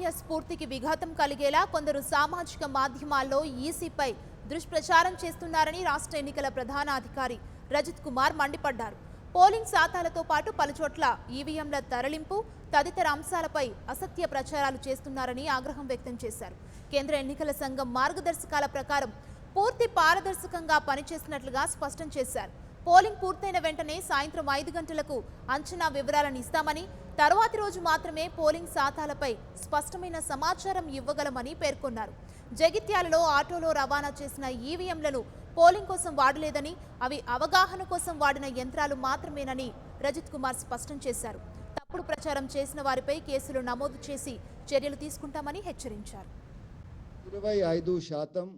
ప్రజాస్వామ్య స్ఫూర్తికి విఘాతం కలిగేలా కొందరు సామాజిక మాధ్యమాల్లో ఈసీపై దుష్ప్రచారం చేస్తున్నారని రాష్ట్ర ఎన్నికల ప్రధాన అధికారి రజత్ కుమార్ మండిపడ్డారు. పోలింగ్ శాతాలతో పాటు పలుచోట్ల ఈవీఎంల తరలింపు తదితర అంశాలపై అసత్య ప్రచారాలు చేస్తున్నారని ఆగ్రహం వ్యక్తం చేశారు. కేంద్ర ఎన్నికల సంఘం మార్గదర్శకాల ప్రకారం పూర్తి పారదర్శకంగా పనిచేస్తున్నట్లుగా స్పష్టం చేశారు. పోలింగ్ పూర్తయిన వెంటనే సాయంత్రం 5 గంటలకు అంచనా వివరాలను ఇస్తామని, తరువాతి రోజు మాత్రమే పోలింగ్ శాతాలపై స్పష్టమైన సమాచారం ఇవ్వగలమని పేర్కొన్నారు. జగిత్యాలలో ఆటోలో రవాణా చేసిన ఈవీఎంలను పోలింగ్ కోసం వాడలేదని, అవి అవగాహన కోసం వాడిన యంత్రాలు మాత్రమేనని రజత్ కుమార్ స్పష్టం చేశారు. తప్పుడు ప్రచారం చేసిన వారిపై కేసులు నమోదు చేసి చర్యలు తీసుకుంటామని హెచ్చరించారు. 25%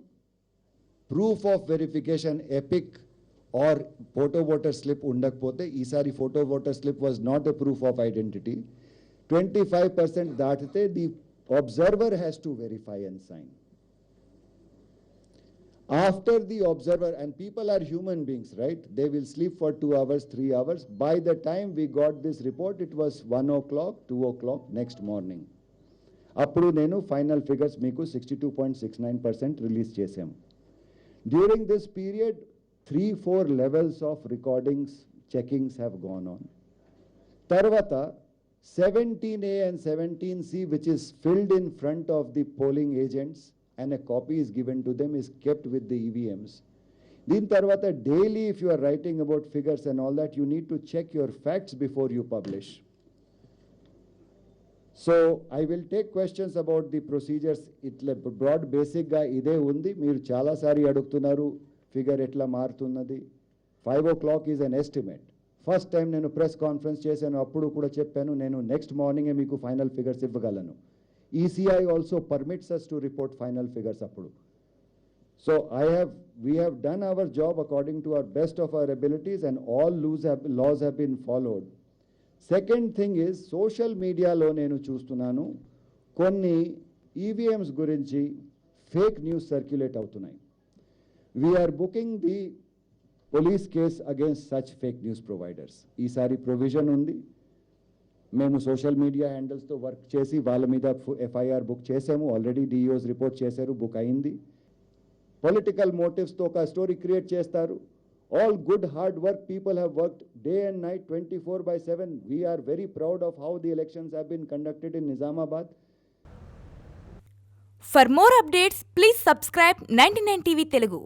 proof of verification epic or photo voter slip undakpote isari photo voter slip was not a proof of identity. 25% datite the observer has to verify and sign. After the observer, and people are human beings, right? They will sleep for 2 hours, 3 hours. By the time we got this report, it was 1 o'clock, 2 o'clock next morning. Appudu nenu final figures meeku 62.69% release chesam. During this period 3-4 levels of recordings, checkings have gone on. Tarvata 17A and 17C, which is filled in front of the polling agents and a copy is given to them, is kept with the EVMs. Din tarvata daily if you are writing about figures and all that, you need to check your facts before you publish. So I will take questions about the procedures. Itla broad basic ga ide undi, meer chala sari adugtunnaru. Figure ఎట్లా మారుతున్నది. 5 o'clock is an estimate. First time నేను press conference చేశాను, అప్పుడు కూడా చెప్పాను నేను next మార్నింగే మీకు ఫైనల్ ఫిగర్స్ ఇవ్వగలను. ECI also permits us to report final figures అప్పుడు. So we have done our job according to our best of our abilities and all laws have been followed. Second thing is social మీడియాలో నేను చూస్తున్నాను కొన్ని EVMs గురించి fake news circulate అవుతున్నాయి. We are booking the police case against such fake news providers. ఈసారి provision ఉంది. మేము social media హ్యాండిల్స్తో work చేసి వాళ్ళ మీద ఎఫ్ఐఆర్ బుక్ చేసాము. ఆల్రెడీ డిఓస్ రిపోర్ట్ చేశారు, బుక్ అయింది. పొలిటికల్ మోటివ్స్తో ఒక స్టోరీ క్రియేట్ చేస్తారు. All good hard work people have worked day and night 24/7. We are very proud of how the elections have been conducted in Nizamabad. For more updates, please subscribe 99 TV Telugu.